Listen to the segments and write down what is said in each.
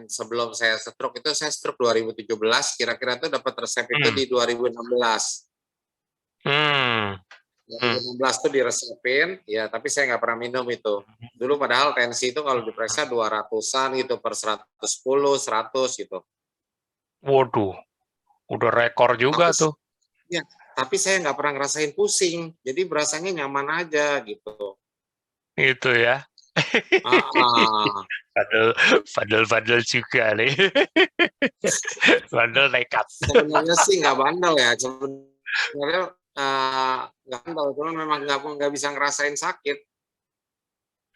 sebelum saya stroke itu saya stroke 2017, kira-kira tuh dapat resep itu di 2016. Hmm. 2016 tuh diresepin, ya tapi saya nggak pernah minum itu. Dulu padahal tensi itu kalau diperiksa 200-an gitu per 110, 100 gitu. Waduh, udah rekor juga Tapi tuh. ya, tapi saya nggak pernah ngerasain pusing, jadi berasanya nyaman aja gitu. Itu ya. Padahal juga nih. Padahal nekat. Sebenarnya sih nggak bandel ya, sebenarnya nggak bandel, cuma memang nggak bisa ngerasain sakit.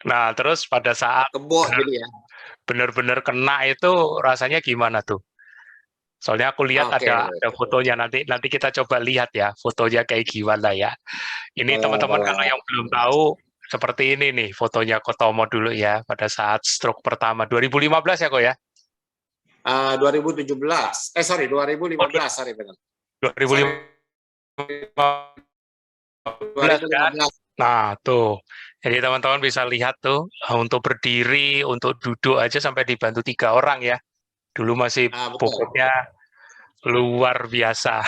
Nah, terus pada saat Kebo jadi ya. benar-benar kena itu rasanya gimana tuh? Soalnya aku lihat Oke, ada fotonya, nanti kita coba lihat ya fotonya kayak gimana ya. Ini boleh, teman-teman kalau boleh. yang belum tahu seperti ini nih fotonya Kotomo dulu ya pada saat stroke pertama 2015 ya kok ya? 2017, sorry, 2015, sorry benar. 2015 kan? 2015. Nah, tuh. Jadi teman-teman bisa lihat tuh, untuk berdiri, untuk duduk aja sampai dibantu 3 orang ya. Dulu masih Betul. bobotnya luar biasa.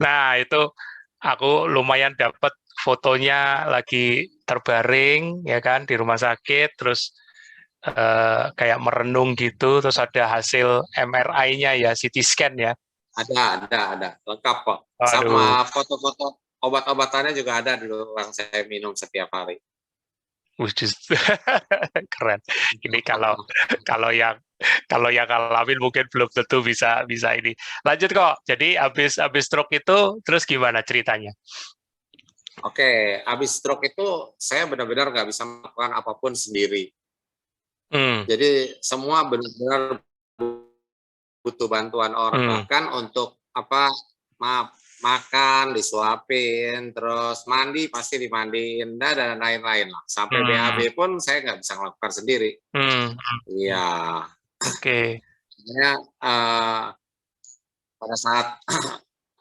Nah, itu aku lumayan dapat fotonya lagi terbaring ya kan di rumah sakit, terus kayak merenung gitu, terus ada hasil MRI-nya ya, CT scan ya. Ada, lengkap kok. Aduh, Sama foto-foto obat-obatannya juga ada dulu yang saya minum setiap hari. wujud keren. Ini kalau yang kalau yang ngalamin mungkin belum tentu bisa bisa ini. Lanjut kok. Jadi habis stroke itu terus gimana ceritanya? Oke, habis stroke itu saya benar-benar nggak bisa melakukan apapun sendiri. Hmm, Jadi semua benar-benar butuh bantuan orang. hmm, Bahkan untuk makan disuapin, terus mandi pasti dimandiin, dan lain-lain lah. Sampai hmm, BAB pun saya nggak bisa melakukan sendiri. hmm. Iya, Oke. sebenarnya pada saat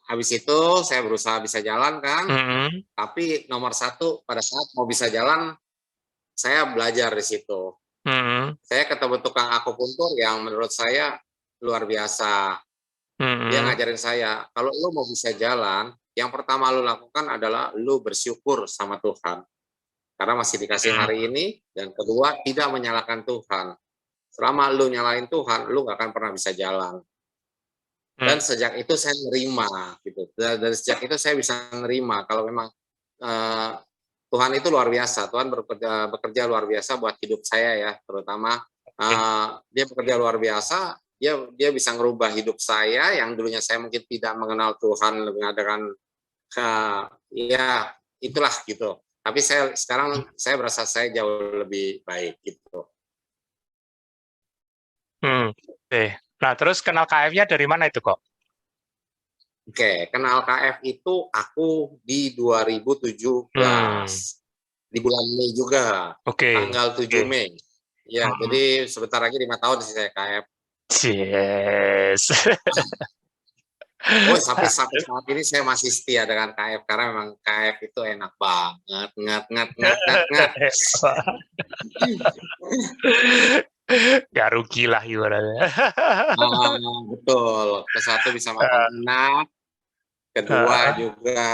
habis itu saya berusaha bisa jalan kan, Hmm, tapi nomor satu pada saat mau bisa jalan, saya belajar di situ. hmm, Saya ketemu tukang akupuntur yang menurut saya luar biasa. Dia hmm, ngajarin saya, kalau lu mau bisa jalan, yang pertama lu lakukan adalah lu bersyukur sama Tuhan. Karena masih dikasih hari ini, dan kedua, tidak menyalahkan Tuhan. Selama lu nyalain Tuhan, lu gak akan pernah bisa jalan. Dan hmm, sejak itu saya nerima, gitu. Dari sejak itu saya bisa nerima kalau memang uh, Tuhan itu luar biasa. Tuhan bekerja luar biasa buat hidup saya ya, terutama dia bekerja luar biasa. Dia bisa ngerubah hidup saya yang dulunya saya mungkin tidak mengenal Tuhan, lebih mengadakan ya itulah gitu. Tapi sekarang saya merasa saya jauh lebih baik gitu. hmm. Oke. Nah, terus kenal KF-nya dari mana itu kok? Oke, kenal KF itu aku di 2017, Hmm, di bulan Mei juga, oke. tanggal 7 Oke. Mei. Ya, Hmm. jadi sebentar lagi 5 tahun sih saya KF. Yes. Oh, sampai saat ini saya masih setia dengan KF karena memang KF itu enak banget, ngat ngat ngat ngat ngat. Gak rugi lah ibaratnya. Betul. Ke satu bisa makan enak, kedua juga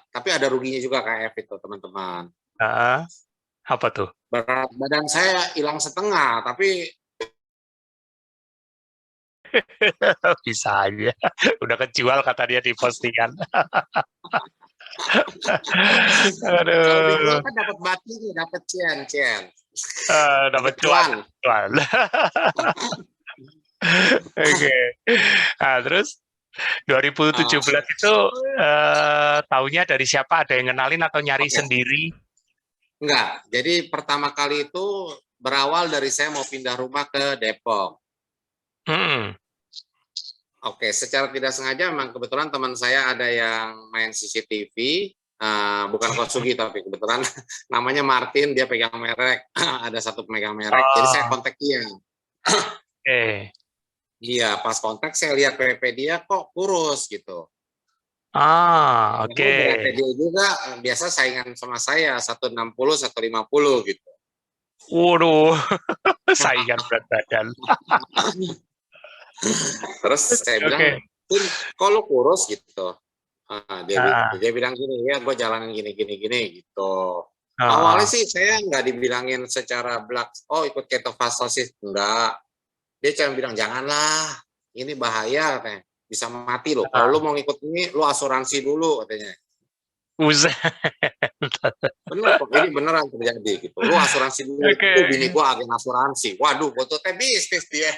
tapi ada ruginya juga KF itu, teman-teman. Apa tuh? Berat badan saya hilang setengah, tapi Bisa aja. Udah kejual kata dia di postingan. kalau dijual Aduh. kan dapat batinya, dapat cian, Dapat dapat cuan. cuan. Cuan. Oke. Nah, terus 2017 itu taunya dari siapa? Ada yang kenalin atau nyari Oke, sendiri? enggak. Jadi pertama kali itu berawal dari saya mau pindah rumah ke Depok. Hmm. Oke, secara tidak sengaja memang kebetulan teman saya ada yang main CCTV, bukan Kosugi tapi kebetulan namanya Martin, dia pegang merek, ada satu pemegang merek, jadi saya Oh, kontak dia. oke. Iya, pas kontak saya lihat PP dia kok kurus gitu. Ah, Padahal oke. beratnya dia juga biasa saingan sama saya, 160, 150 gitu. Waduh, saingan berat badan. Terus saya bilang, Oke. kok lu kurus gitu. Dia Ah, dia bilang gini, ya gue jalanin gini gitu. Awalnya ah, sih saya nggak dibilangin secara belak, oh ikut ketofastosis, enggak. Dia cuma bilang, janganlah, ini bahaya katanya, bisa mati loh. Kalau lu ah. mau ngikut ini, lu asuransi dulu katanya. Buset. Bener kok, ini beneran terjadi gitu. Lu asuransi dulu, Oke. bini gua agen asuransi. Waduh, betul teh bisnis dia.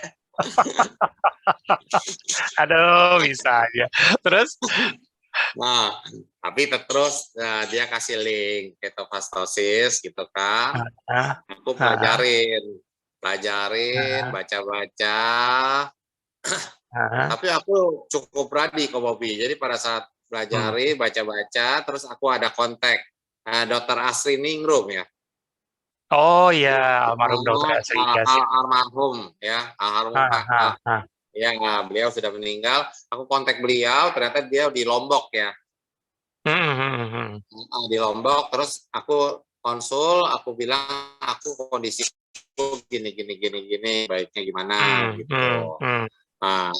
Aduh, bisa aja. Terus? Nah, tapi terus dia kasih link ketofastosis gitu kan. Ah, Aku ah, pelajarin, ah, baca-baca. ah. Tapi aku cukup ready kok Bobby. Jadi pada saat Hmm. pelajari, baca-baca, terus aku ada kontak Dokter Asri Ningrum ya. Oh ya, almarhum Dokter Asri Kasih. Almarhum ya, almarhum Ah, ah, ah. ya beliau sudah meninggal. Aku kontak beliau, ternyata dia di Lombok ya. Hmm, hmm, hmm. Di Lombok, terus aku konsul, aku bilang aku kondisi gini gini gini gini, baiknya gimana Hmm, hmm, gitu. hmm. Nah,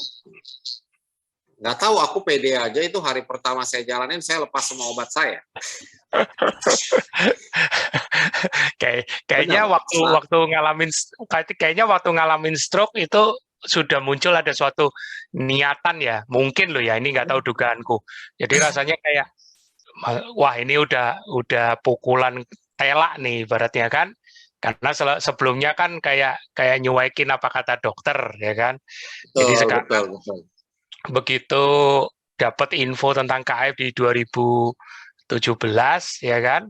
nggak tahu aku pede aja itu hari pertama saya jalanin saya lepas semua obat saya. Kayaknya Benar. kayaknya waktu ngalamin stroke itu sudah muncul ada suatu niatan ya, mungkin loh ya, ini nggak tahu dugaanku. Jadi rasanya kayak wah ini udah pukulan telak nih ibaratnya kan. Karena sebelumnya kan kayak kayak nyuekin apa kata dokter ya kan. Jadi Betul, betul, sekarang betul. begitu dapat info tentang KF di 2017 ya kan,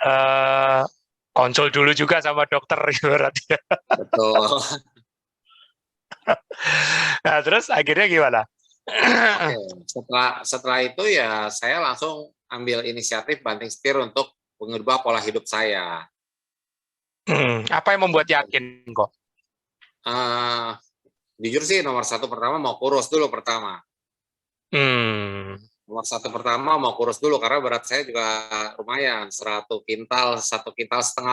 eh, konsul dulu juga sama dokter ibaratnya. Betul. Nah, terus akhirnya gimana? Oke, setelah itu ya saya langsung ambil inisiatif banting setir untuk mengubah pola hidup saya. Apa yang membuat yakin kok? Uh, Jujur sih nomor satu pertama mau kurus dulu pertama. Hmm, Nomor satu pertama mau kurus dulu karena berat saya juga lumayan, 1,5 kintal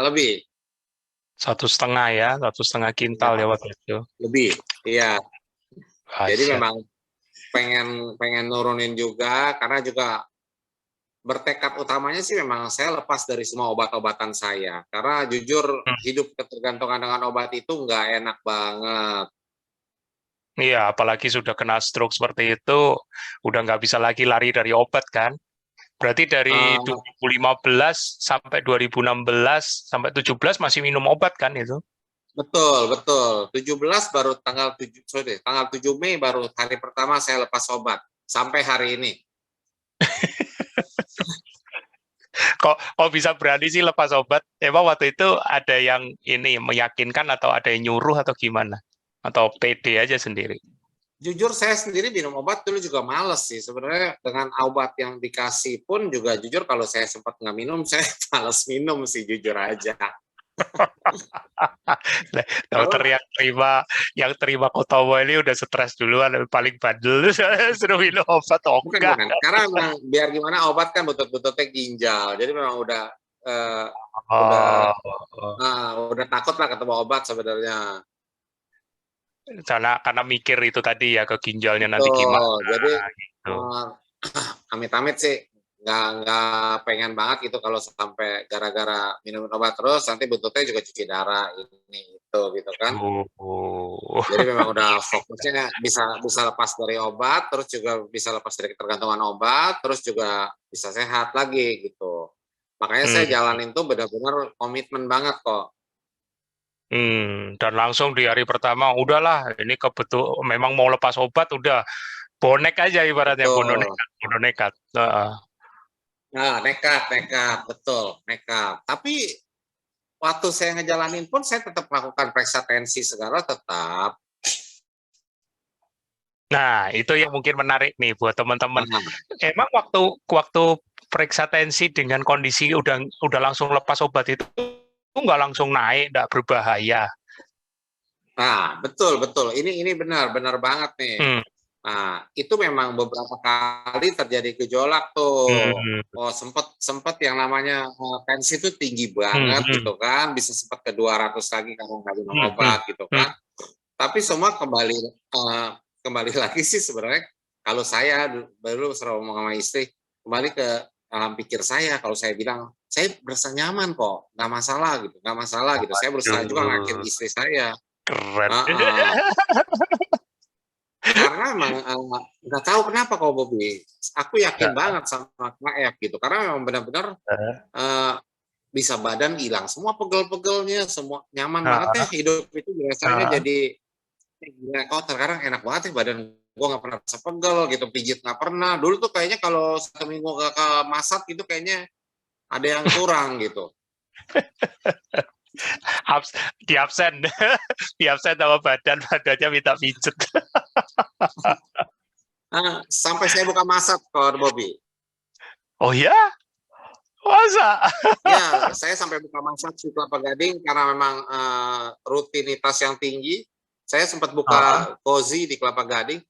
lebih. 1,5 ya, 1,5 kintal ya Ya, waktu itu. lebih. Iya, jadi Asyik. memang pengen pengen nurunin juga karena juga bertekad utamanya sih memang saya lepas dari semua obat-obatan saya. Karena jujur hidup ketergantungan dengan obat itu nggak enak banget. Iya, apalagi sudah kena stroke seperti itu, udah nggak bisa lagi lari dari obat kan? Berarti dari Uh, 2015 sampai 2016 sampai 17 masih minum obat kan itu? Betul, betul. 17 baru tanggal 7 Mei baru hari pertama saya lepas obat sampai hari ini. Kok bisa berani sih lepas obat? Emang waktu itu ada yang ini meyakinkan atau ada yang nyuruh atau gimana? Atau pede aja sendiri? Jujur saya sendiri minum obat dulu juga males sih. Sebenarnya dengan obat yang dikasih pun juga jujur kalau saya sempat nggak minum, saya males minum sih jujur aja. Dokter Karena yang terima Kotomo ini udah stres duluan, paling bandel suruh minum obat oh bukan enggak. bukan, karena memang biar gimana obat kan betul-betul ginjal. Jadi memang uh, udah Oh, udah takut lah ketemu obat sebenarnya. karena mikir itu tadi ya ke ginjalnya nanti gimana Betul. Jadi gitu. uh, amit-amit sih nggak pengen banget gitu kalau sampai gara-gara minum obat terus nanti buntutnya juga cuci darah ini itu gitu kan. Oh. Jadi memang udah fokusnya bisa bisa lepas dari obat, terus juga bisa lepas dari ketergantungan obat, terus juga bisa sehat lagi gitu. Makanya saya Hmm. jalanin tuh benar-benar komitmen banget kok. Dan langsung di hari pertama udahlah ini kebetul memang mau lepas obat udah bonek aja ibaratnya Betul. bono nekat. Heeh. Nah, nekat, nekat, betul, nekat. Tapi waktu saya ngejalanin pun saya tetap melakukan periksa tensi segala tetap. Nah, itu yang mungkin menarik nih buat teman-teman. Nah, Emang waktu waktu periksa tensi dengan kondisi udah langsung lepas obat itu nggak langsung naik, nggak berbahaya. betul betul. Ini benar banget nih. Hmm. Nah, itu memang beberapa kali terjadi gejolak tuh. Oh, sempet yang namanya tensi itu tinggi banget gitu kan, bisa sempat ke 200 lagi kalau nggak minum obat gitu kan. Tapi semua kembali lagi sih sebenarnya kalau saya baru selalu ngomong sama istri, kembali ke alam pikir saya. Kalau saya bilang, saya berasa nyaman kok, nggak masalah gitu, nggak masalah gitu. Saya berusaha juga ngakin Waduh, istri saya. keren. Karena emang nggak tahu kenapa kok Bobby, aku yakin banget sama KF gitu, karena memang benar-benar bisa badan hilang semua pegel-pegelnya, semua nyaman banget ya hidup itu biasanya jadi kotor. Sekarang enak banget ya badan gue, nggak pernah rasa pegel gitu, pijit nggak pernah. Dulu tuh kayaknya kalau 1 minggu gak ke masak gitu kayaknya ada yang kurang gitu. Di absen di absen sama badannya minta pijet. Sampai saya buka masak kalau Bobby. Oh ya, masa? Ya, saya sampai buka masak di Kelapa Gading karena memang rutinitas yang tinggi. Saya sempat buka cozy di Kelapa Gading,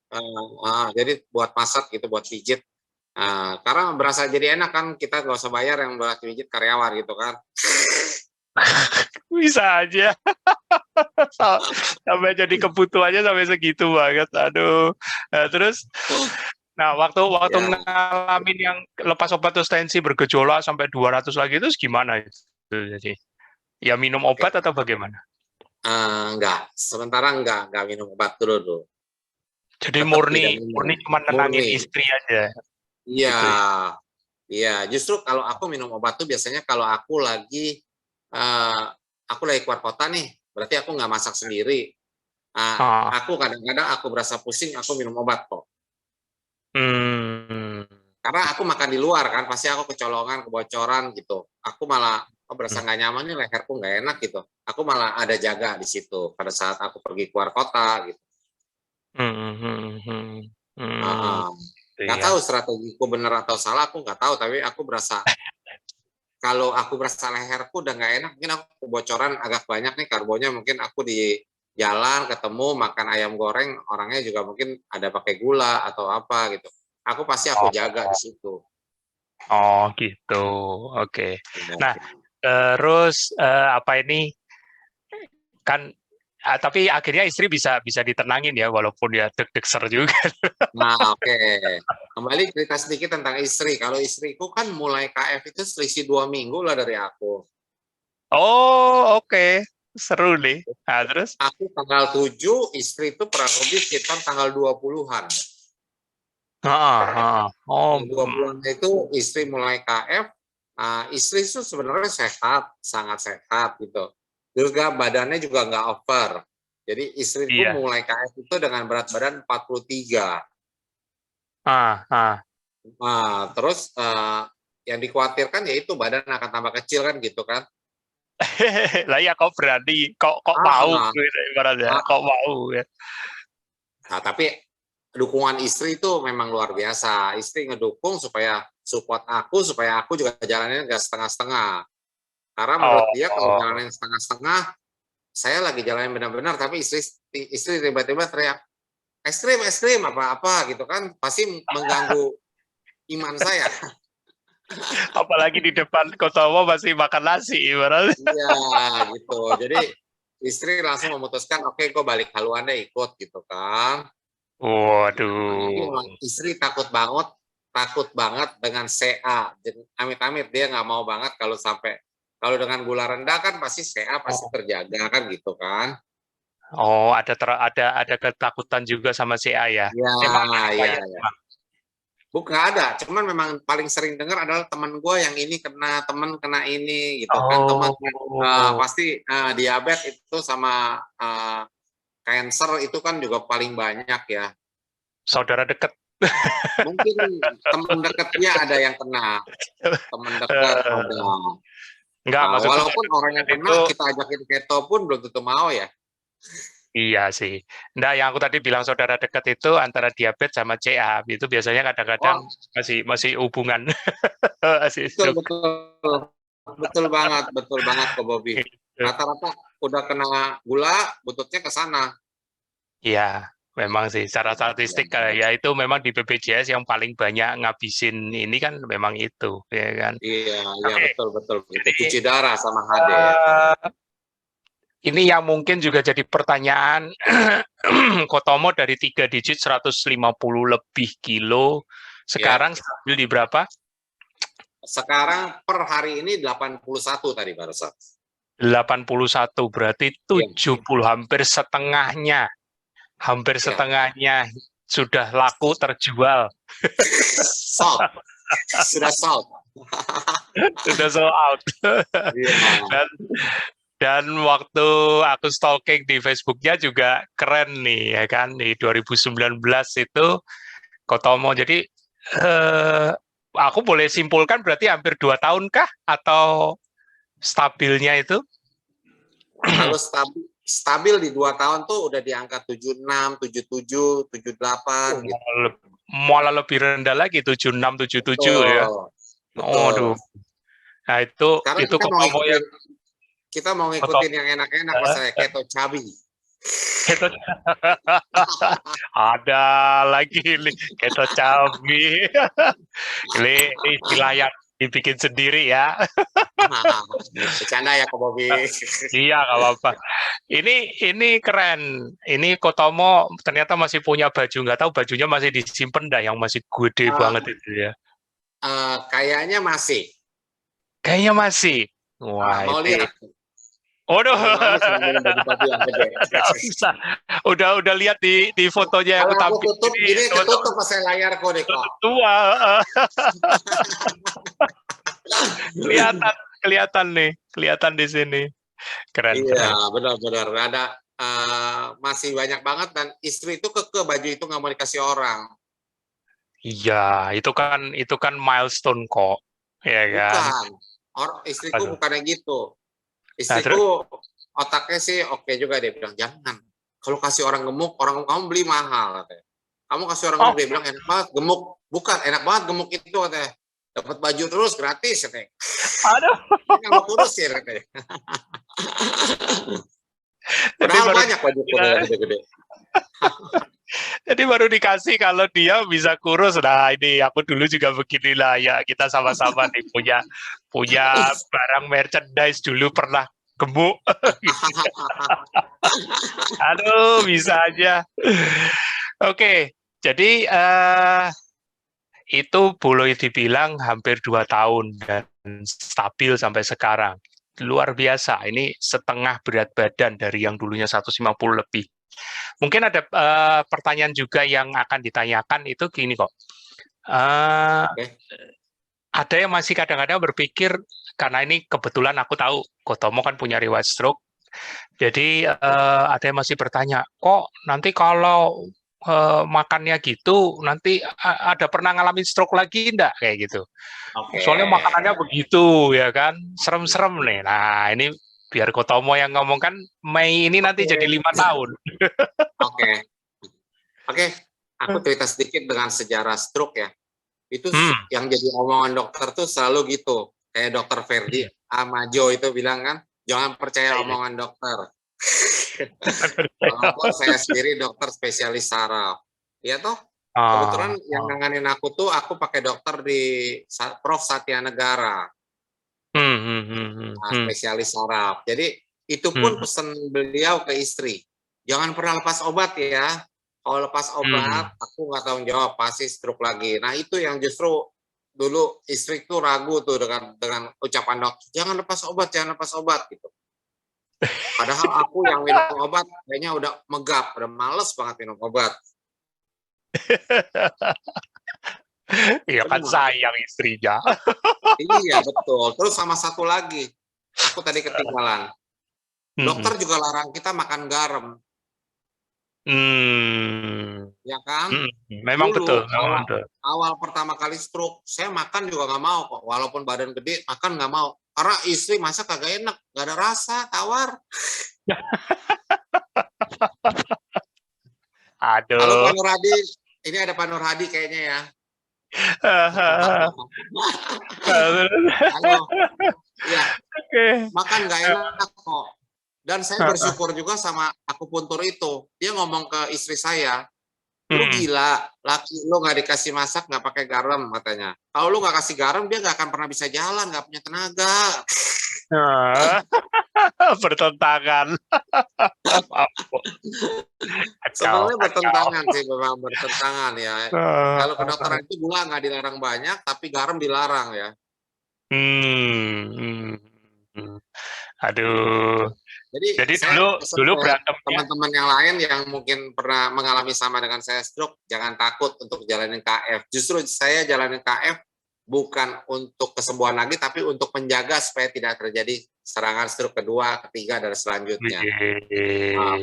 jadi buat masak gitu, buat pijit. Karena berasa jadi enak kan, kita nggak usah bayar yang buat pijit karyawan gitu kan. Bisa aja. Sampai jadi kebutuhannya sampai segitu banget. Aduh. Nah, terus waktu ngalamin yang lepas obat terus tensi bergejolak sampai 200 lagi itu gimana itu? Jadi ya minum obat atau bagaimana? Enggak, sementara enggak minum obat dulu. Jadi murni cuma nenangin istri aja. Iya. Gitu. Iya, justru kalau aku minum obat tuh biasanya kalau aku lagi keluar kota nih, berarti aku nggak masak sendiri. Aku kadang-kadang aku berasa pusing, aku minum obat kok. Karena aku makan di luar kan, pasti aku kecolongan, kebocoran gitu. Aku malah berasa nggak nyaman nih, leherku nggak enak gitu. Aku malah ada jaga di situ pada saat aku pergi keluar kota gitu. Nggak tahu strategiku benar atau salah, aku nggak tahu. Tapi aku berasa kalau aku berasa leherku udah nggak enak, mungkin aku kebocoran agak banyak nih karbonya. Mungkin aku di jalan ketemu makan ayam goreng, orangnya juga mungkin ada pakai gula atau apa gitu. Aku pasti jaga di situ. Oh gitu, oke. Nah terus apa ini kan? Tapi akhirnya istri bisa ditenangin ya, walaupun ya deg-deg juga. Nah oke. Kembali cerita sedikit tentang istri. Kalau istriku kan mulai KF itu selisih 2 minggu lah dari aku. Oh oke. Seru nih. Nah, terus? Aku tanggal 7, istri itu kurang lebih sekitar tanggal 20-an. 20-an itu istri mulai KF. Istri itu sebenarnya sehat, sangat sehat gitu. Juga badannya juga nggak over. Jadi istriku mulai KF itu dengan berat badan 43. Terus yang dikhawatirkan yaitu badan akan tambah kecil kan gitu kan. Lah ya kok berani, kok mau ibaratnya, kok mau ya. Nah, tapi dukungan istri itu memang luar biasa. Istri ngedukung supaya support aku, supaya aku juga jalannya nggak setengah-setengah. Karena menurut dia kalau jalanin setengah-setengah, saya lagi jalanin benar-benar, tapi istri tiba-tiba teriak, ekstrim apa-apa gitu kan, pasti mengganggu iman saya. Apalagi di depan Kotowo masih makan nasi ibaratnya. Iya gitu. Jadi istri langsung memutuskan, oke, gue balik haluan deh, ikut gitu kan. Waduh. Istri takut banget dengan CA. Amit-amit dia nggak mau banget kalau dengan gula rendah kan pasti CA pasti terjaga kan gitu kan. Oh, ada ketakutan juga sama CA ya? Iya. Bukan ada, cuman memang paling sering dengar adalah teman gue yang ini teman kena ini gitu kan. Teman pasti diabetes itu sama cancer itu kan juga paling banyak ya. Saudara dekat. Mungkin teman dekatnya ada yang kena. Teman dekat ada. Enggak, walaupun orang yang kena kita ajakin keto pun belum tentu mau ya. Iya sih. Nah, yang aku tadi bilang saudara dekat itu antara diabetes sama CA. Itu biasanya kadang-kadang masih hubungan. Betul banget kok Bobby. Rata-rata udah kena gula, bututnya ke sana. Iya. Memang sih, secara statistik ya itu memang di BPJS yang paling banyak ngabisin ini kan memang itu, ya kan. Iya, iya Oke, betul betul betul. jadi Cuci darah sama HD ya. ini yang mungkin juga jadi pertanyaan. Kotomo dari 3 digit 150 lebih kilo, Ya. sekarang stabil di berapa? Sekarang per hari ini 81 tadi barusan. 81, berarti Iya, 70, hampir iya. setengahnya sudah laku terjual. Sold. Sudah sold. Sudah sold out. Iya. dan dan waktu aku stalking di Facebooknya juga keren nih ya kan, di 2019 itu Kotomo. Jadi aku boleh simpulkan berarti hampir 2 tahun kah atau stabilnya itu? Kalau stabil di 2 tahun tuh udah di angka 76, 77, 78 gitu. Malah lebih rendah lagi, 76, 77 ya. Betul. Aduh. Betul. Nah Sekarang itu Kotomo yang kita mau Kotomo. ngikutin yang enak-enak misalnya keto cabi. Keto ada lagi nih keto cabi. Ini istilah yang dibikin sendiri ya. Bercanda ya Kak Bobi. Iya, nggak apa-apa. Ini keren. Ini Kotomo ternyata masih punya baju. Nggak tahu bajunya masih disimpan dah, yang masih gede banget itu ya. Kayaknya masih. Kayaknya masih. Wah, Mau ini. lihat? Waduh. Nggak usah. Udah lihat di fotonya yang kalau aku tampil. tutup, ini ketutup pas saya layarku deh kok. Tua. kelihatan nih, kelihatan di sini. Keren. Iya, benar-benar ada masih banyak banget, dan istri itu ke baju itu nggak mau dikasih orang. Iya, itu kan milestone kok, ya kan? Bukan, istriku bukannya gitu. Nah, Istriku otaknya sih oke juga, dia bilang jangan. Kalau kasih orang gemuk, orang kamu beli mahal katanya. Kamu kasih orang gemuk, dia bilang enak banget gemuk. Bukan, enak banget gemuk itu katanya. Dapat baju terus gratis katanya. Aduh. Ini nggak kurus ya katanya. Padahal banyak baju gede-gede. Jadi baru dikasih kalau dia bisa kurus. Nah ini aku dulu juga beginilah ya, kita sama-sama nih punya barang merchandise dulu pernah gemuk. Aduh bisa aja. Oke, jadi itu boleh dibilang hampir 2 tahun dan stabil sampai sekarang. Luar biasa, ini setengah berat badan dari yang dulunya 150 lebih. Mungkin ada pertanyaan juga yang akan ditanyakan itu gini kok. Ada yang masih kadang-kadang berpikir, karena ini kebetulan aku tahu Kotomo kan punya riwayat stroke, jadi ada yang masih bertanya, kok nanti kalau makannya gitu, nanti ada pernah ngalamin stroke lagi enggak kayak gitu. Soalnya makanannya begitu ya kan, serem-serem nih. Nah ini biar Kotomo yang ngomong, kan Mei ini nanti jadi 5 tahun. Oke, aku cerita sedikit dengan sejarah stroke ya. Itu yang jadi omongan dokter tuh selalu gitu. Kayak dokter Ferdi Amajo itu bilang kan, jangan percaya omongan dokter. Walaupun saya sendiri dokter spesialis saraf. Iya toh? Kebetulan yang nanganin aku tuh, aku pakai dokter di Prof. Satya Negara. Spesialis saraf. Jadi itu pun pesan beliau ke istri, jangan pernah lepas obat ya. Kalau lepas obat, aku nggak tanggung jawab, pasti stroke lagi. Nah itu yang justru dulu istri tuh ragu tuh dengan ucapan dokter, jangan lepas obat gitu. Padahal aku yang minum obat kayaknya udah megap, udah males banget minum obat. Iya kan sayang istrinya. Iya betul. Terus sama satu lagi, aku tadi ketinggalan. Dokter juga larang kita makan garam. Ya kan? Memang dulu, betul. Awal pertama kali stroke, saya makan juga nggak mau kok. Walaupun badan gede, makan nggak mau. Karena istri masak kagak enak, nggak ada rasa, tawar. Aduh. Halo Pak Nur Hadi, ini ada Pak Nur Hadi kayaknya ya. Halo. Ya. Makan nggak enak kok. Dan saya bersyukur juga sama aku akupuntur itu, dia ngomong ke istri saya, lu gila, laki lu nggak dikasih masak nggak pakai garam katanya. Kalau lu nggak kasih garam dia nggak akan pernah bisa jalan, nggak punya tenaga. Bertentangan. Sebenarnya bertentangan sih, memang bertentangan ya. Kalau kedokteran itu gula nggak dilarang banyak, tapi garam dilarang ya. Aduh. Jadi dulu berantemnya teman-teman yang lain yang mungkin pernah mengalami sama dengan saya stroke, jangan takut untuk jalanin KF. Justru saya jalanin KF bukan untuk kesembuhan lagi, tapi untuk menjaga supaya tidak terjadi serangan stroke kedua, ketiga, dan selanjutnya.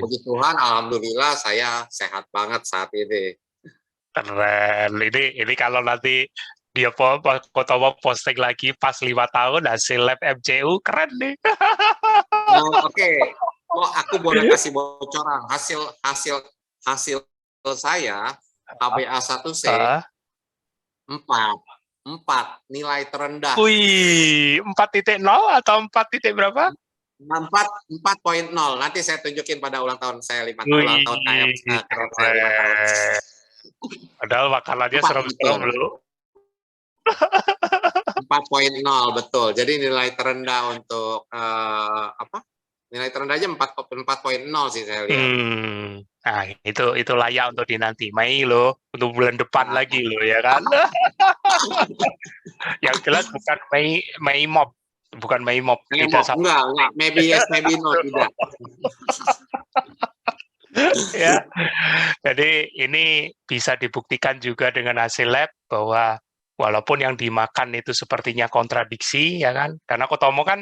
Puji Tuhan, alhamdulillah saya sehat banget saat ini. Keren. Ini kalau nanti dia Kotomo posting lagi pas 5 tahun hasil lab MCU, keren nih. Oke. Oh, aku boleh kasih bocoran hasil saya HbA1c 4 nilai terendah. Wih, 4.0 atau 4 titik berapa? 4.0. Nanti saya tunjukin pada ulang tahun saya 5 tahun ulang tahun KF. Padahal makanannya serem-serem loh. 4.0 betul. Jadi nilai terendah untuk nilai terendahnya 4.0 sih saya lihat. Nah, itu layak untuk dinanti. Mei loh, untuk bulan depan lagi loh ya kan. Yang jelas bukan Mei Mop, bukan Mei Mop. Enggak, maybe yes, maybe no, tidak. Ya, jadi ini bisa dibuktikan juga dengan hasil lab bahwa walaupun yang dimakan itu sepertinya kontradiksi, ya kan? Karena Kotomo kan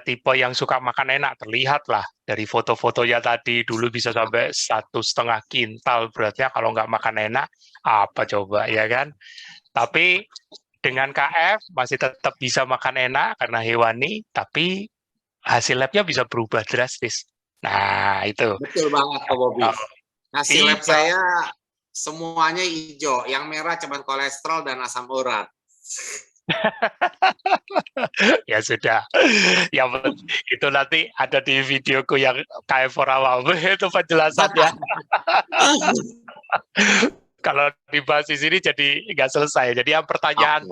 tipe yang suka makan enak, terlihat lah dari foto-fotonya tadi. Dulu bisa sampai 1,5 kintal beratnya kalau nggak makan enak, apa coba, ya kan? Tapi dengan KF masih tetap bisa makan enak karena hewani, tapi hasil labnya bisa berubah drastis. Nah, itu. Betul banget, Pak Bobi. Hasil lab saya semuanya hijau, yang merah cuma kolesterol dan asam urat. Ya sudah, yang itu nanti ada di videoku yang KF for awam itu penjelasannya. Kalau dibahas di sini jadi nggak selesai. Jadi yang pertanyaan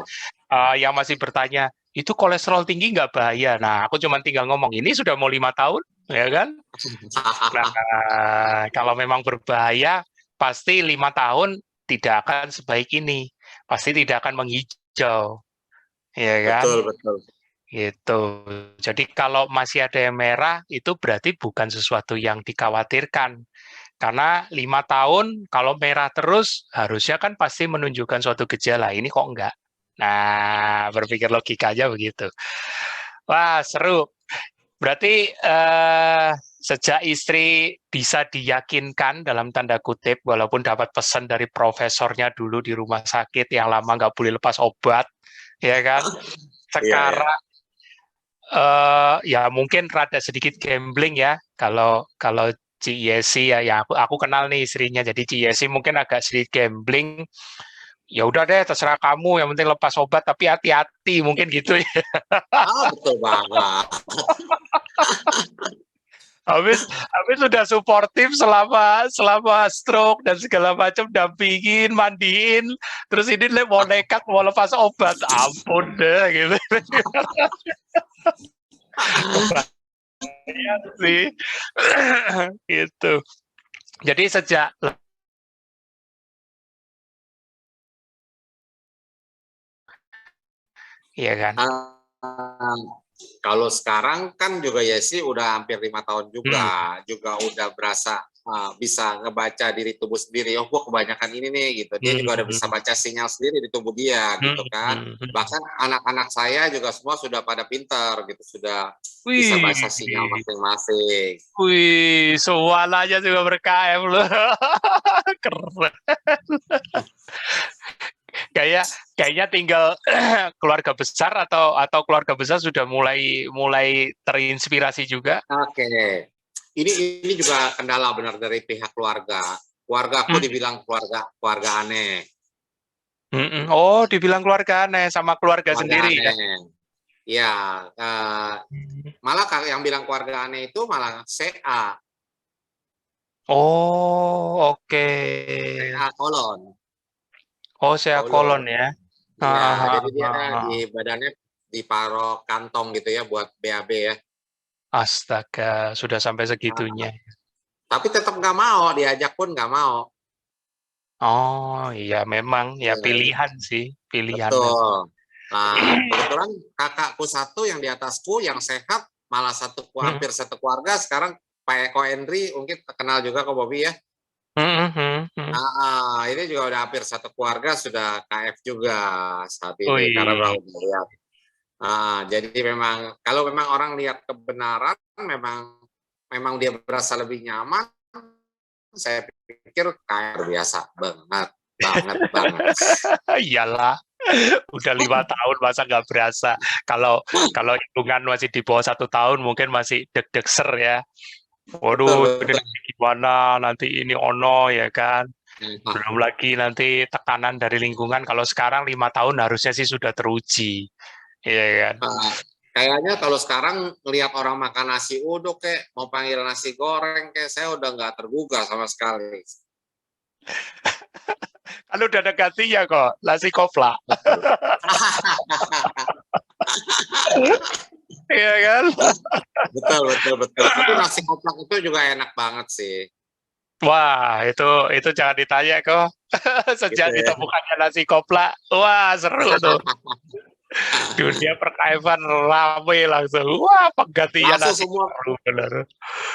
yang masih bertanya, itu kolesterol tinggi nggak bahaya? Nah, aku cuma tinggal ngomong, ini sudah mau 5 tahun, ya kan? Nah, kalau memang berbahaya, pasti 5 tahun tidak akan sebaik ini. Pasti tidak akan menghijau. Ya kan? Betul. Gitu. Jadi kalau masih ada yang merah, itu berarti bukan sesuatu yang dikhawatirkan. Karena 5 tahun, kalau merah terus, harusnya kan pasti menunjukkan suatu gejala. Ini kok enggak? Nah, berpikir logikanya begitu. Wah, seru. Berarti sejak istri bisa diyakinkan dalam tanda kutip, walaupun dapat pesan dari profesornya dulu di rumah sakit yang lama nggak boleh lepas obat, ya kan? Sekarang ya mungkin rada sedikit gambling ya. Kalau Ci Yesi ya aku kenal nih istrinya, jadi Ci Yesi mungkin agak sedikit gambling. Ya udah deh, terserah kamu, yang penting lepas obat tapi hati-hati, mungkin gitu ya. Betul banget. Habis sudah suportif selama stroke dan segala macam, dampingin, mandiin, terus ini mau nekat mau lepas obat, ampun deh gitu. Iya sih, gitu. Jadi sejak iya kan. Kalau sekarang kan juga Yesi udah hampir 5 tahun juga udah berasa bisa ngebaca diri tubuh sendiri. Oh, gua kebanyakan ini nih gitu. Dia juga udah bisa baca sinyal sendiri di tubuh dia gitu kan. Bahkan anak-anak saya juga semua sudah pada pintar gitu, sudah bisa baca sinyal masing-masing. Wih, semuanya juga ber-KF loh. Keren. Kayaknya tinggal keluarga besar atau keluarga besar sudah mulai terinspirasi juga. Oke. Ini juga kendala benar dari pihak keluarga. Keluargaku dibilang keluarga aneh. Oh, dibilang keluarga aneh sama keluarga sendiri aneh. Ya. Ya, malah yang bilang keluarga aneh itu malah CA. Oh, oke. CA kolon. Oh, sea Kolon. kolon ya. Iya, Hahaha. jadi dia di badannya diparuh kantong gitu ya buat BAB ya. Astaga, sudah sampai Nah, segitunya. tapi tetap nggak mau, diajak pun nggak mau. Oh, iya memang ya Iya, pilihan sih, pilihan memang. betul. Nah, kebetulan kakakku satu yang di atasku yang sehat, malah Mhm, hampir satu keluarga sekarang Pak Eko Endri, mungkin terkenal juga kok Bobby ya. mhm, mhm, mhm. Ini juga udah hampir satu keluarga sudah KF juga saat ini karena Wih, baru melihat. Jadi memang kalau memang orang lihat kebenaran, memang memang dia berasa lebih nyaman, saya pikir kayak biasa banget, banget, banget. iyalah, udah 5 tahun masa nggak berasa. Kalau kalau hitungan masih di bawah 1 tahun mungkin masih deg-deg ser ya. Betul, Waduh, ini betul. nanti gimana, nanti ini ono ya kan. Nah, Belum lagi nanti tekanan dari lingkungan. Kalau sekarang 5 tahun harusnya sih sudah teruji, ya kan. kayaknya kalau sekarang lihat orang makan nasi uduk kayak mau panggil nasi goreng kayak saya udah nggak tergugah sama sekali. Kan udah ada gantinya kok, nasi kopla, Betul. ya kan. Betul, betul, betul. Tapi nasi koplak itu juga enak banget sih. Wah, itu jangan ditanya kok. Gitu Sejak ya. ditemukannya nasi kopla, wah seru tuh. Dunia perkaiman rame langsung. Wah, penggantinya Langsung nasi semua seru bener.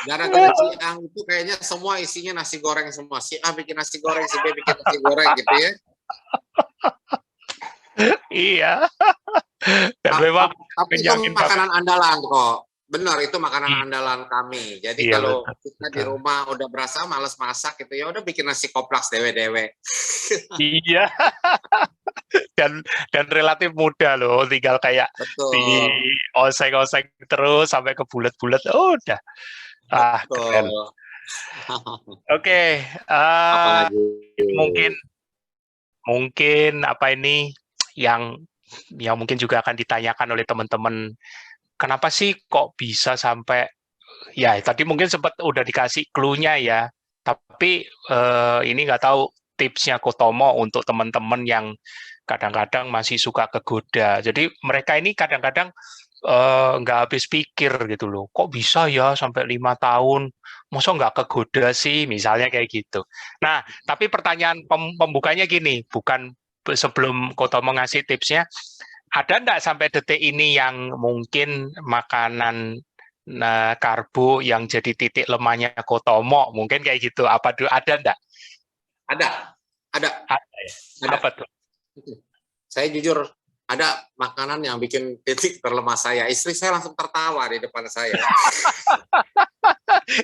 gara-gara Ciang itu kayaknya semua isinya nasi goreng semua. Si A bikin nasi goreng, si B bikin nasi goreng gitu ya. Iya, dan memang Tapi itu kenyangin banget. makanan andalan kok. Benar, itu makanan andalan kami. Jadi Iya kalau betul, kita di betul. rumah udah berasa males masak gitu ya udah bikin nasi koplak dewe-dewe. Iya, dan relatif mudah loh, tinggal kayak di Betul, oseng-oseng terus sampai ke bulat-bulat. Oh, udah. Ah, keren. betul. Oke, Apalagi mungkin mungkin apa ini yang mungkin juga akan ditanyakan oleh teman-teman. Kenapa sih kok bisa sampai ya tadi mungkin sempat udah dikasih clue-nya ya. Tapi ini nggak tahu tipsnya Kotomo untuk teman-teman yang kadang-kadang masih suka kegoda. Jadi mereka ini kadang-kadang nggak habis pikir gitu loh. Kok bisa ya sampai 5 tahun? Masa nggak kegoda sih? Misalnya kayak gitu. Nah, tapi pertanyaan pembukanya gini, bukan sebelum Kotomo ngasih tipsnya, ada nggak sampai detik ini yang mungkin makanan karbo yang jadi titik lemahnya Kotomo? Mungkin kayak gitu. Apa ada nggak? ada, ada, Ada ya? ada. Apa tuh? Saya jujur ada makanan yang bikin titik terlemah saya. Istri saya langsung tertawa di depan saya.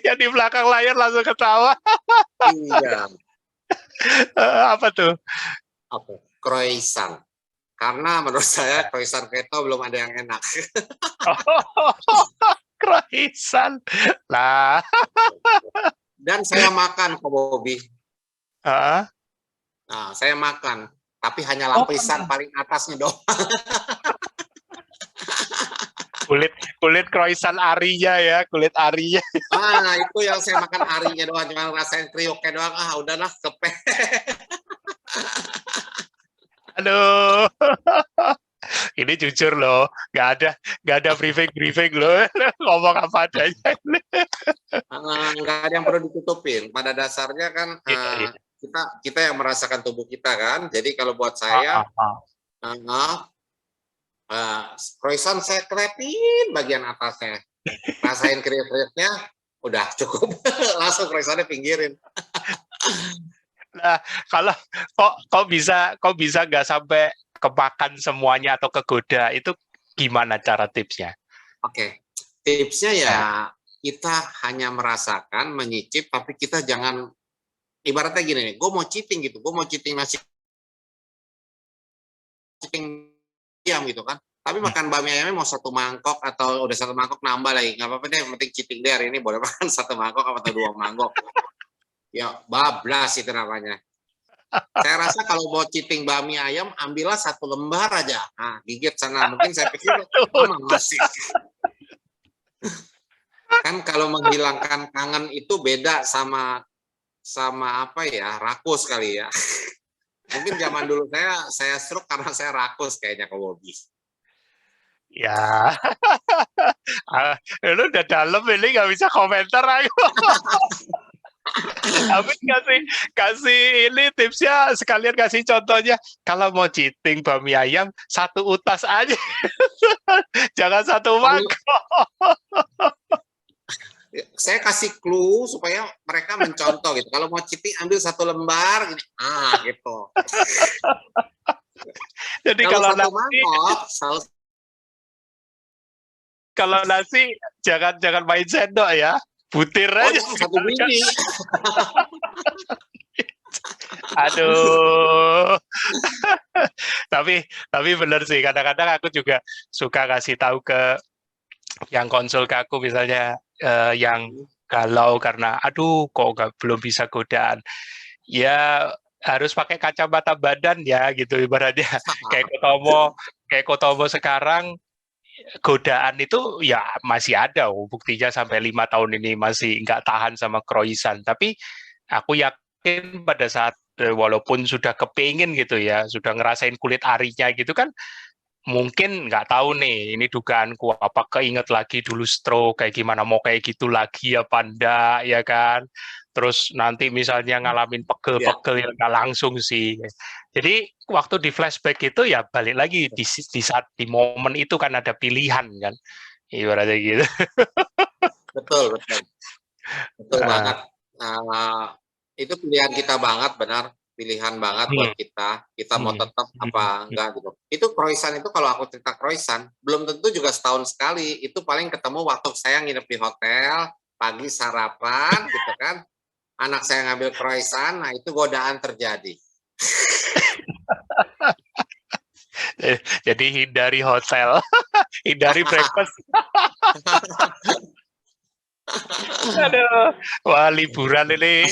Yang di belakang layar langsung ketawa. Iya, Apa tuh? apa? Croissant. Karena menurut saya croissant keto belum ada yang enak. Oh, croissant. Lah, Dan saya makan kok Bobby. uh, Nah, saya makan, tapi hanya oh, lapisan paling atasnya doang. kulit kulit croissant arinya ya, kulit arinya. Itu yang saya makan harinya doang, cuma ngerasain kriuknya doang. Udahlah, kepe. Aduh, ini jujur loh, nggak ada briefing loh, ngomong apa adanya. Nggak ada yang perlu ditutupin. Pada dasarnya kan Iya, iya. kita yang merasakan tubuh kita kan. Jadi kalau buat Ah, saya, ah, ah. croissant saya kelepin bagian atasnya. Rasain kriuk-kriuknya, udah cukup. Langsung croissantnya pinggirin. Nah, kalau kok bisa nggak sampai kemakan semuanya atau kegoda itu gimana cara tipsnya? Oke, tipsnya ya Ya. kita hanya merasakan, menyicip, tapi kita jangan ibaratnya gini nih, gue mau cheating gitu, gue mau cheating nasi cheating ayam gitu kan. Tapi makan bami ayamnya mau satu mangkok atau udah satu mangkok nambah lagi, nggak apa-apa deh, yang penting cheating deh hari ini boleh makan satu mangkok atau 2 mangkok. Ya bablas itu namanya. Saya rasa kalau mau cheating bami ayam, ambillah 1 lembar aja. Nah, gigit sana. Mungkin saya pikir lama masih. Kan kalau menghilangkan kangen itu beda sama sama apa ya, rakus kali ya. Mungkin zaman dulu saya stroke karena saya rakus kayaknya ke Bobby. Ya, lu udah dalam ini nggak bisa komentar aku. Tapi kasih ini tipsnya sekalian kasih contohnya. Kalau mau cheating bami ayam, 1 utas aja. Jangan 1 mangkok. Saya kasih clue supaya mereka mencontoh gitu. Kalau mau cheating ambil 1 lembar gitu. Gitu. Jadi kalau 1 mangkok, kalau nasi jangan main sendok ya. Butir aja. 1 biji. Aduh. tapi benar sih, kadang-kadang aku juga suka kasih tahu ke yang konsul ke aku misalnya yang galau karena aduh kok belum bisa godaan. Ya harus pakai kacamata badan ya gitu ibaratnya. Kayak Kotomo sekarang godaan itu ya masih ada, buktinya sampai 5 tahun ini masih nggak tahan sama Kroisan. Tapi aku yakin pada saat walaupun sudah kepingin gitu ya, sudah ngerasain kulit arinya gitu kan, mungkin nggak tahu nih, ini dugaanku, apa keinget lagi dulu stroke kayak gimana, mau kayak gitu lagi apa enggak ya kan. Terus nanti misalnya ngalamin pegel-pegel yang nggak langsung sih. Jadi waktu di flashback itu ya balik lagi di saat di momen itu kan ada pilihan kan, ibaratnya gitu. Betul banget. Itu pilihan kita banget, benar. Pilihan banget buat kita mau tetap apa enggak gitu. Itu Kroisan itu, kalau aku cerita Kroisan, belum tentu juga setahun sekali. Itu paling ketemu waktu saya nginep di hotel, pagi sarapan gitu kan. Anak saya ngambil Kroisan, nah itu godaan terjadi. Jadi hindari hotel, hindari breakfast. Aduh, wah liburan ini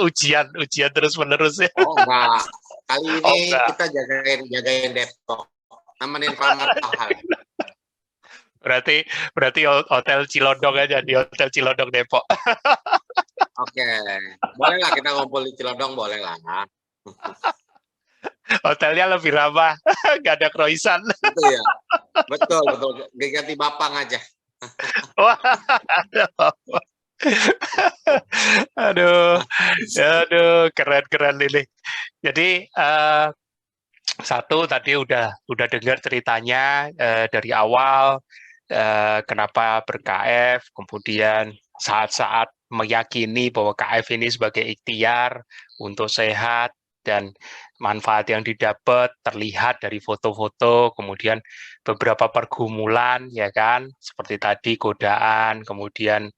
ujian terus menerus ya. Oh enggak, kali ini kita jagain Depok, nemenin Pak Martohal. Berarti hotel Cilodong aja, di hotel Cilodong Depok. Oke, boleh lah kita ngumpul di Cilodong, boleh lah. Hotelnya lebih ramah, nggak ada Kroisan. Itu ya, betul. Ganti Bapang aja. Aduh, keren ini. Jadi satu tadi udah dengar ceritanya dari awal, kenapa ber-KF, kemudian saat-saat meyakini bahwa KF ini sebagai ikhtiar untuk sehat dan manfaat yang didapat terlihat dari foto-foto, kemudian beberapa pergumulan ya kan, seperti tadi godaan, kemudian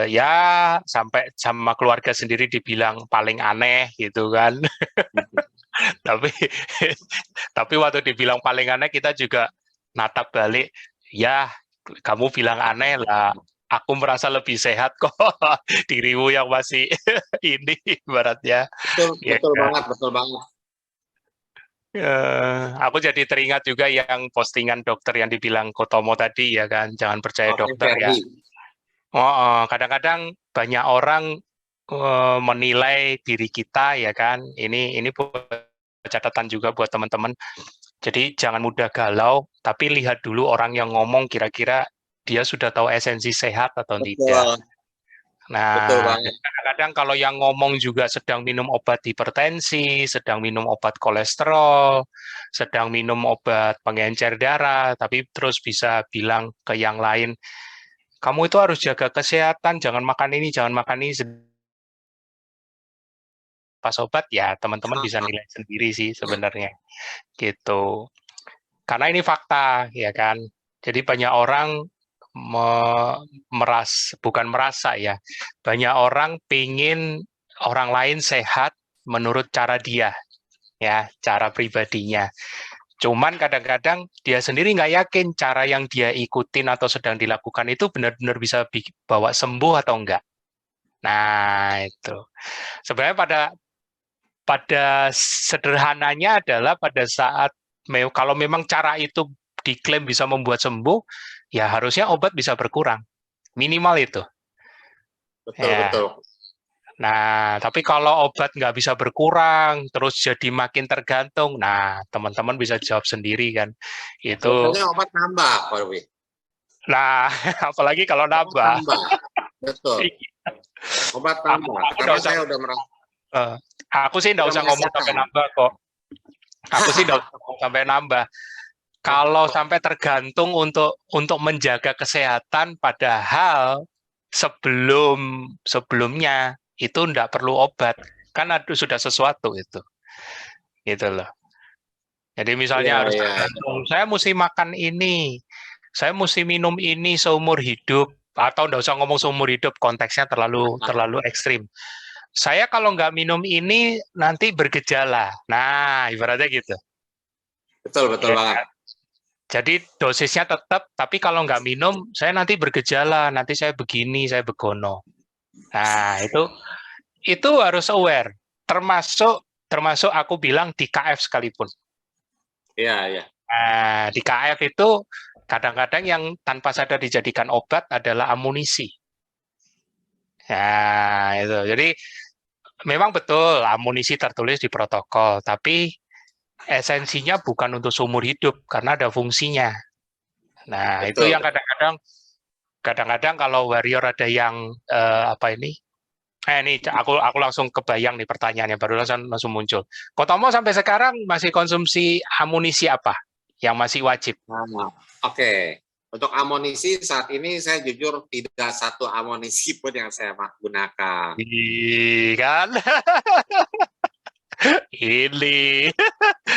ya sampai sama keluarga sendiri dibilang paling aneh gitu kan. tapi waktu dibilang paling aneh kita juga natap balik, ya kamu bilang aneh lah, aku merasa lebih sehat kok dirimu yang masih ini ibaratnya. Betul banget. Aku jadi teringat juga yang postingan dokter yang dibilang Kotomo tadi ya kan, jangan percaya dokter ya. Kadang-kadang banyak orang menilai diri kita ya kan, ini catatan juga buat teman-teman. Jadi jangan mudah galau, tapi lihat dulu orang yang ngomong kira-kira dia sudah tahu esensi sehat atau tidak. Nah, kadang-kadang kalau yang ngomong juga sedang minum obat hipertensi, sedang minum obat kolesterol, sedang minum obat pengencer darah, tapi terus bisa bilang ke yang lain, kamu itu harus jaga kesehatan, jangan makan ini, jangan makan ini. Pas obat ya teman-teman bisa nilai sendiri sih sebenarnya gitu. Karena ini fakta ya kan. Jadi banyak orang bukan merasa ya, banyak orang pingin orang lain sehat menurut cara dia ya, cara pribadinya. Cuman kadang-kadang dia sendiri nggak yakin cara yang dia ikutin atau sedang dilakukan itu benar-benar bisa bawa sembuh atau enggak. Nah itu sebenarnya pada sederhananya adalah pada saat kalau memang cara itu diklaim bisa membuat sembuh, ya harusnya obat bisa berkurang, minimal itu. Betul. Nah, tapi kalau obat nggak bisa berkurang, terus jadi makin tergantung, nah teman-teman bisa jawab sendiri kan. Itu, Biasanya obat nambah, Pak Robi. nah apalagi kalau Obat nambah. tambah, betul. Obat Aku, tambah. aku Karena nggak usah, saya udah merasa, aku sih nggak udah usah ngomong sampai merasakan. nambah kok. Aku sih nggak usah ngomong sampai nambah. Kalau sampai tergantung untuk menjaga kesehatan, padahal sebelumnya itu nggak perlu obat, kan ada sudah sesuatu itu, gitu loh. Jadi Iya, misalnya harus iya. tergantung, saya mesti makan ini, saya mesti minum ini seumur hidup, atau nggak usah ngomong seumur hidup, konteksnya terlalu terlalu ekstrim. Saya kalau nggak minum ini nanti bergejala. Nah, ibaratnya gitu. Betul, betul Ya, banget. jadi dosisnya tetap, tapi kalau nggak minum, saya nanti bergejala, nanti saya begini, saya begono. Nah, itu harus aware. Termasuk aku bilang di KF sekalipun. Iya, iya. Nah, di KF itu kadang-kadang yang tanpa sadar dijadikan obat adalah amunisi. Nah, itu. Jadi memang betul amunisi tertulis di protokol, tapi esensinya bukan untuk seumur hidup karena ada fungsinya. Nah, itu Betul, yang betul. kadang-kadang kalau warrior ada yang apa ini? Ini aku langsung kebayang nih pertanyaannya baru langsung muncul. Kotomo sampai sekarang masih konsumsi amunisi apa yang masih wajib? Nah, oke. Untuk amunisi saat ini saya jujur tidak satu amunisi pun yang saya gunakan. Kan ini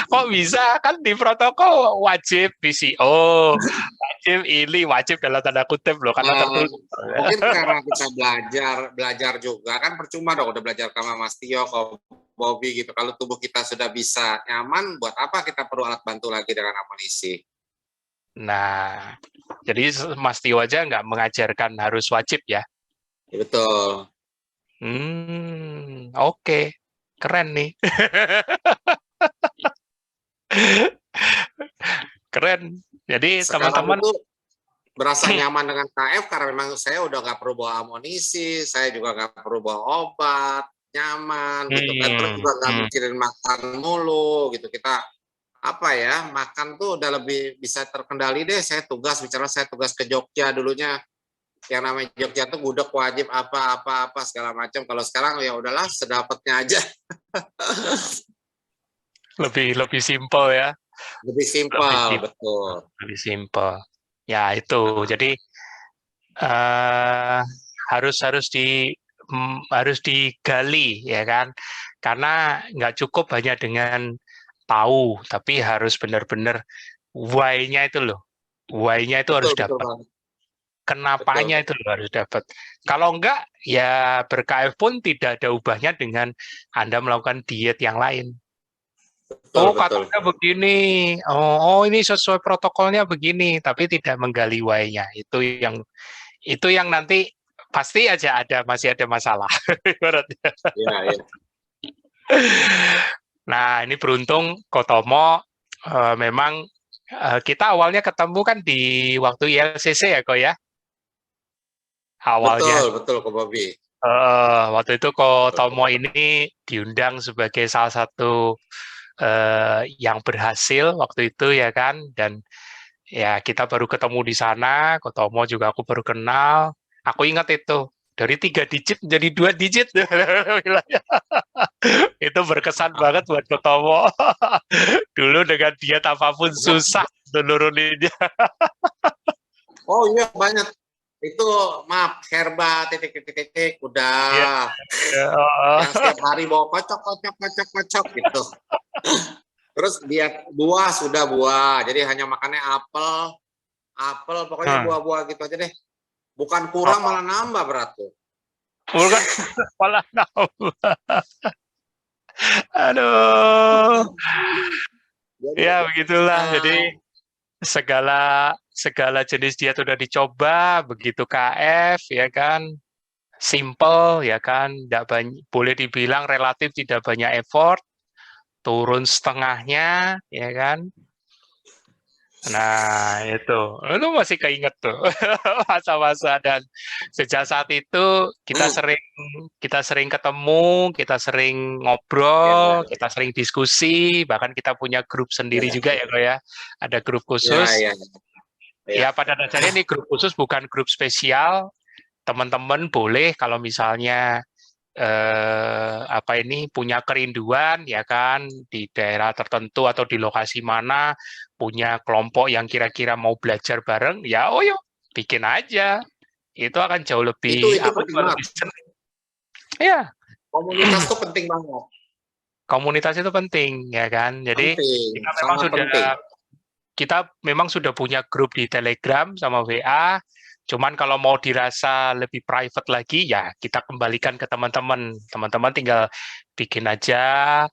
kok bisa kan di protokol wajib PCO, wajib ini wajib dalam tanda kutip loh karena tertulis. Mungkin karena kita belajar juga kan percuma dong udah belajar sama Mas Tio, Bobby gitu. Kalau tubuh kita sudah bisa nyaman, buat apa kita perlu alat bantu lagi dengan amunisi? Nah, jadi Mas Tio aja nggak mengajarkan harus wajib ya. Betul. Oke. Keren nih. Keren. Jadi Sekarang teman-teman, itu berasa nyaman dengan KF karena memang saya udah nggak perlu bawa amunisi, saya juga nggak perlu bawa obat, nyaman gitu kan. Terus juga nggak mikirin makan mulu gitu. Kita apa ya, makan tuh udah lebih bisa terkendali deh. Saya tugas ke Jogja dulunya, yang namanya Jogja tuh gudeg wajib apa segala macam. Kalau sekarang ya udahlah sedapatnya aja. lebih simpel ya. Lebih Lebih simpel, simpel. betul. Lebih simpel. Ya itu. Jadi eh harus digali ya kan. Karena nggak cukup hanya dengan tahu, tapi harus benar-benar why-nya itu loh. Why-nya itu harus Betul, betul dapat. banget. Betul, Kenapanya itu betul. loh harus dapat. Kalau enggak, ya ber-KF pun tidak ada ubahnya dengan Anda melakukan diet yang lain. Betul, Oh, betul. katanya begini. Oh, ini sesuai protokolnya begini, tapi tidak menggali why-nya. Itu yang nanti pasti aja masih ada masalah. Ibaratnya. Iya, iya. Nah, ini beruntung Kotomo memang kita awalnya ketemu kan di waktu ILCC ya, kok ya? Awalnya. Betul, betul Ko Bobby. Waktu itu Kotomo ini diundang sebagai salah satu yang berhasil waktu itu ya kan, dan ya kita baru ketemu di sana. Kotomo juga aku baru kenal. Aku ingat itu dari 3 digit menjadi 2 digit. Itu berkesan banget buat Kotomo. Dulu dengan diet apapun susah nuruninnya. Oh iya banyak. Itu maaf herba titik Ya, udah yang setiap hari bawa kocok gitu. Terus dia buah sudah buah. Jadi hanya makannya apel pokoknya buah-buah gitu aja deh. Bukan kurang malah nambah berat tuh. Bukan malah nambah. Aduh. Jadi, Ya begitulah. Jadi segala segala jenis diet sudah dicoba, begitu KF ya kan, simple ya kan, tidak banyak, boleh dibilang relatif tidak banyak effort, turun setengahnya ya kan. Nah, itu masih keinget tuh masa-masa, dan sejak saat itu kita sering ketemu, kita sering Ya, ngobrol, kita sering diskusi, bahkan kita punya grup sendiri ya, juga ya, kok ya. Ada grup ya, khusus. ya, ya. Ya, pada dasarnya ini grup khusus, bukan grup spesial. Teman-teman boleh kalau misalnya apa ini punya kerinduan ya kan di daerah tertentu atau di lokasi mana, punya kelompok yang kira-kira mau belajar bareng, ya oh yuk bikin aja, itu akan jauh lebih, Itu aku penting juga banget. lebih senang ya. Komunitas tuh penting banget. Komunitas itu penting ya kan, jadi Penting, kita memang sangat sudah penting. punya grup di Telegram sama WA. Cuman kalau mau dirasa lebih private lagi, ya kita kembalikan ke teman-teman. Teman-teman tinggal bikin aja,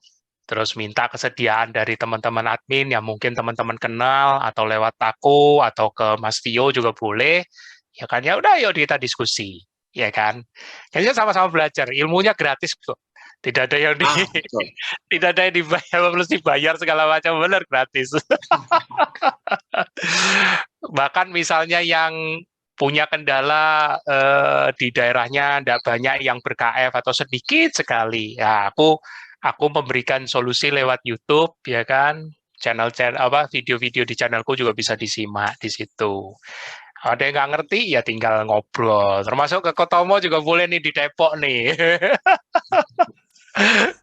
terus minta kesediaan dari teman-teman admin yang mungkin teman-teman kenal, atau lewat aku, atau ke Mas Tio juga boleh. Ya kan, ya udah, yuk kita diskusi. Ya kan. Kayaknya sama-sama belajar. Ilmunya gratis kok. Tidak ada yang Betul. tidak ada yang dibayar, harus dibayar segala macam, benar gratis. Bahkan misalnya yang punya kendala di daerahnya tidak banyak yang ber-KF atau sedikit sekali, ya aku memberikan solusi lewat YouTube ya kan, channel-channel apa, video-video di channelku juga bisa disimak di situ. Ada yang nggak ngerti ya tinggal ngobrol. Termasuk ke Kotomo juga boleh nih, di Depok nih.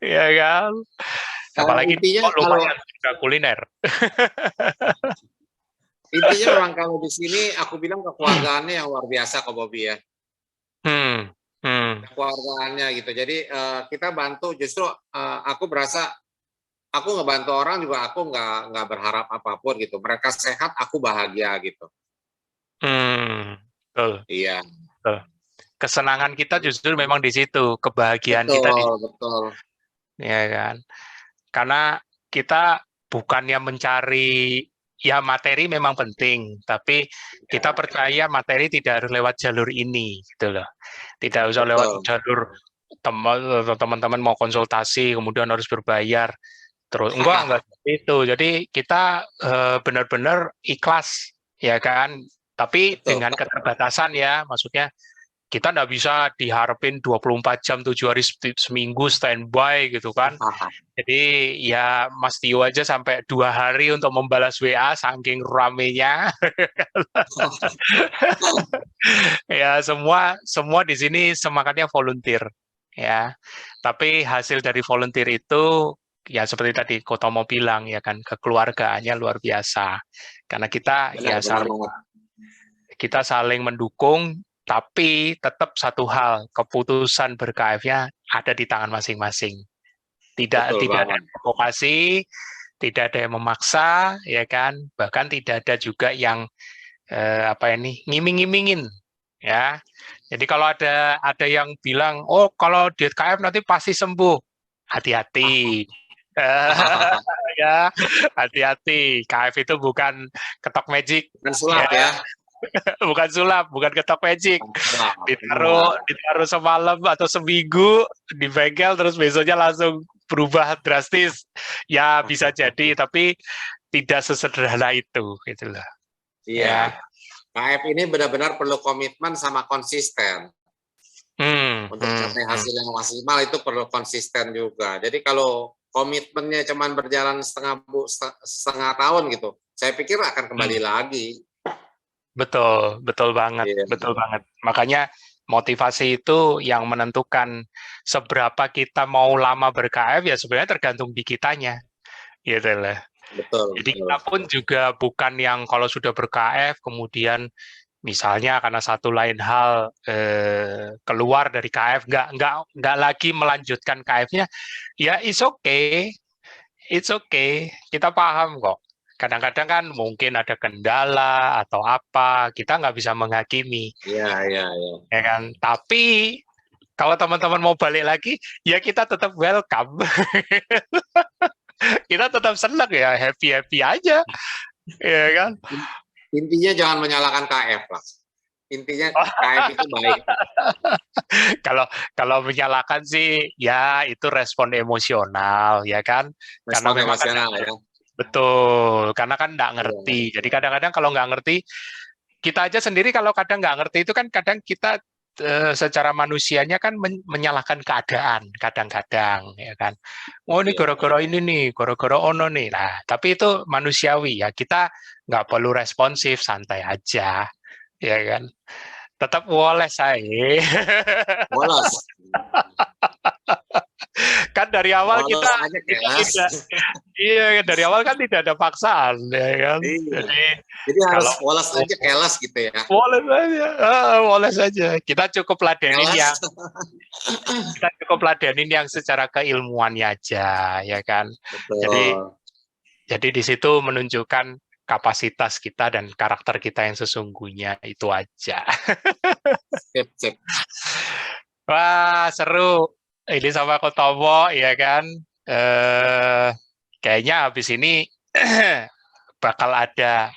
Ya kan. Apalagi Intinya kok kalau lumayan juga kuliner. intinya memang kalau di sini aku bilang kekeluargaannya yang luar biasa kok Bobby ya. Hmm. Hmm. Kekeluargaannya gitu. Jadi kita bantu, justru aku berasa aku ngebantu orang juga, aku nggak berharap apapun gitu. Mereka sehat, aku bahagia gitu. Hmm. Betul. Iya, Betul. Kesenangan kita justru memang di situ, kebahagiaan kita di betul, betul. ya kan. Karena kita bukannya mencari, ya materi memang penting, tapi kita percaya materi tidak harus lewat jalur ini gitu loh. Tidak usah lewat Betul. jalur teman-teman mau konsultasi kemudian harus berbayar terus, enggak seperti itu. Jadi kita benar-benar ikhlas ya kan, tapi Betul. dengan keterbatasan ya, maksudnya kita nggak bisa diharapin 24 jam 7 hari seminggu standby gitu kan. Jadi ya Mas Tio aja sampai 2 hari untuk membalas WA saking ramenya. Ya semua di sini semangatnya volunteer ya. Tapi hasil dari volunteer itu ya seperti tadi Kotomo bilang ya kan, kekeluargaannya luar biasa. Karena kita Benar, ya benar banget. saling mendukung, tapi tetap satu hal, keputusan ber-KF-nya ada di tangan masing-masing. Tidak Betul tidak ada banget. provokasi, tidak ada yang memaksa, ya kan. Bahkan tidak ada juga yang ngiming-ngimingin, ya. Jadi kalau ada yang bilang, oh kalau diet KF nanti pasti sembuh, hati-hati. Ya, hati-hati. KF itu bukan ketok magic, Dan ya. sulap ya. Bukan sulap, bukan ketok magic. Sulap. Ditaruh semalam atau seminggu di bengkel, terus besoknya langsung berubah drastis. Ya bisa jadi, tapi tidak sesederhana itu, gitu loh. Iya. Ya. KF ini benar-benar perlu komitmen sama konsisten. Untuk mencapai hasil yang maksimal itu perlu konsisten juga. Jadi kalau komitmennya cuma berjalan setengah tahun gitu, saya pikir akan kembali lagi. Betul, betul banget, betul banget. Makanya motivasi itu yang menentukan seberapa kita mau lama ber-KF, ya sebenarnya tergantung di kitanya, gitu lah. Betul. Jadi kita pun juga bukan yang kalau sudah ber-KF kemudian misalnya karena satu lain hal keluar dari KF, nggak lagi melanjutkan KF-nya, ya it's okay, kita paham kok. Kadang-kadang kan mungkin ada kendala atau apa, kita nggak bisa menghakimi. Iya, iya, iya. Ya kan? Tapi kalau teman-teman mau balik lagi, ya kita tetap welcome. Kita tetap senang ya, happy-happy aja. Ya kan? Intinya jangan menyalahkan KF lah. Intinya KF itu baik. Kalau menyalahkan sih, ya itu respon emosional, ya kan? Karena Respon memang emosional ya. Betul, karena kan nggak ngerti. Jadi kadang-kadang kalau nggak ngerti, kita aja sendiri kalau kadang nggak ngerti itu kan kadang kita secara manusianya kan menyalahkan keadaan kadang-kadang, ya kan. Oh ini gara-gara ini nih, gara-gara ono nih. Nah, tapi itu manusiawi ya. Kita nggak perlu responsif, santai aja, ya kan. Tetap boleh saya. Bolos. Kan dari awal Bolos kita aja kelas. tidak, iya dari awal kan tidak ada paksaan, ya kan. Iya. Jadi harus kalau bolos aja kelas gitu ya. boleh saja, boleh saja. Kita cukup ladenin Kelas. yang secara keilmuannya aja, ya kan. Betul. Jadi di situ menunjukkan kapasitas kita dan karakter kita yang sesungguhnya, itu aja. Sip. Wah, seru. Ini sama Kotomo, ya kan. Kayaknya habis ini bakal ada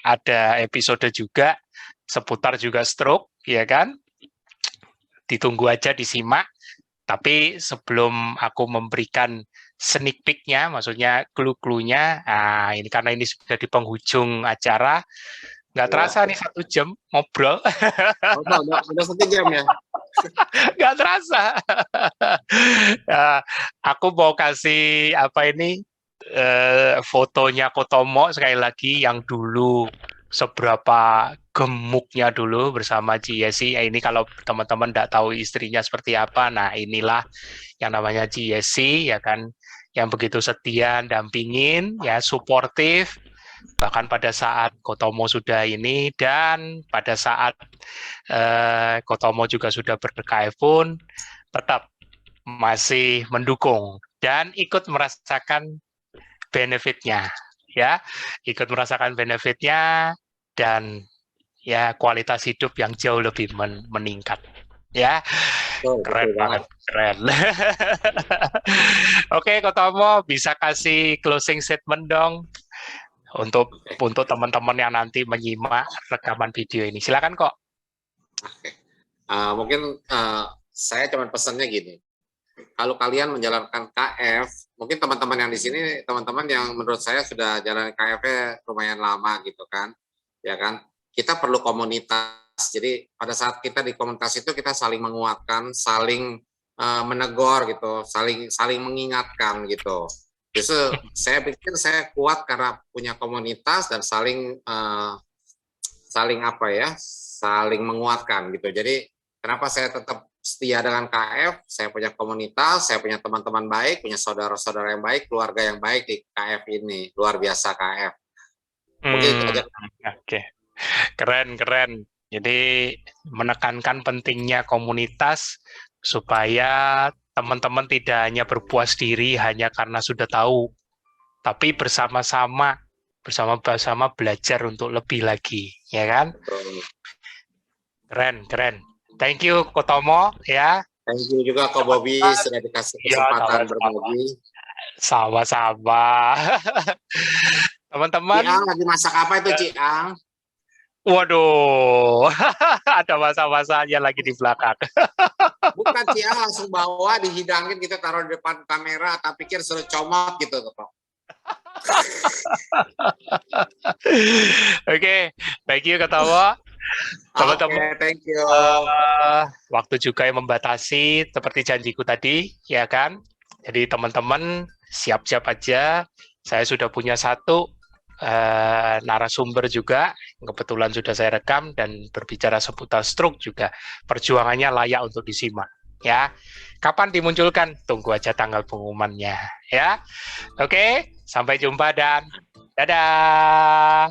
episode juga seputar juga stroke, ya kan. Ditunggu aja, disimak. Tapi sebelum aku memberikan sneak peek-nya, maksudnya clue-cluenya, ini karena ini sudah di penghujung acara, nggak terasa nih 1 jam ngobrol. Udah 1 jam ya? Nggak terasa. Aku mau kasih fotonya Kotomo sekali lagi yang dulu, seberapa gemuknya dulu bersama Ci Yesi. Ini kalau teman-teman nggak tahu istrinya seperti apa, nah inilah yang namanya Ci Yesi, ya kan, yang begitu setia, dampingin, ya, suportif, bahkan pada saat Kotomo sudah ini, dan pada saat Kotomo juga sudah ber-KF pun tetap masih mendukung dan ikut merasakan benefitnya, ya, ikut merasakan benefitnya, dan ya kualitas hidup yang jauh lebih meningkat, ya. Keren banget, keren. Oke, Kotomo, bisa kasih closing statement dong untuk teman-teman yang nanti menyimak rekaman video ini. Silakan kok. Mungkin saya cuma pesannya gini. Kalau kalian menjalankan KF, mungkin teman-teman yang di sini, teman-teman yang menurut saya sudah jalan KF-nya lumayan lama gitu kan, ya kan. Kita perlu komunitas. Jadi pada saat kita di komunitas itu kita saling menguatkan, saling menegur gitu, saling mengingatkan gitu. Justru saya pikir saya kuat karena punya komunitas dan saling saling menguatkan gitu. Jadi kenapa saya tetap setia dengan KF, saya punya komunitas, saya punya teman-teman baik, punya saudara-saudara yang baik, keluarga yang baik di KF ini. Luar biasa KF. Mungkin itu aja. Oke. Keren. Jadi menekankan pentingnya komunitas supaya teman-teman tidak hanya berpuas diri hanya karena sudah tahu, tapi bersama-sama belajar untuk lebih lagi, ya kan? Keren. Thank you Kotomo, ya. Thank you juga Ko Bobby sudah dikasih kesempatan berbagi. Sama-sama. Teman-teman. Ciang lagi masak apa itu, Ciang? Waduh, ada masa-masanya lagi di belakang. Bukan, Ciang langsung bawa dihidangin gitu, taruh di depan kamera, tak pikir suruh comot gitu kok. Oke, thank you Kotomo. Teman-teman, thank you. Waktu juga yang membatasi seperti janjiku tadi, ya kan? Jadi teman-teman siap-siap aja. Saya sudah punya satu narasumber juga, kebetulan sudah saya rekam dan berbicara seputar stroke juga. Perjuangannya layak untuk disimak, ya. Kapan dimunculkan? Tunggu aja tanggal pengumumannya, ya. Oke, sampai jumpa dan dadah.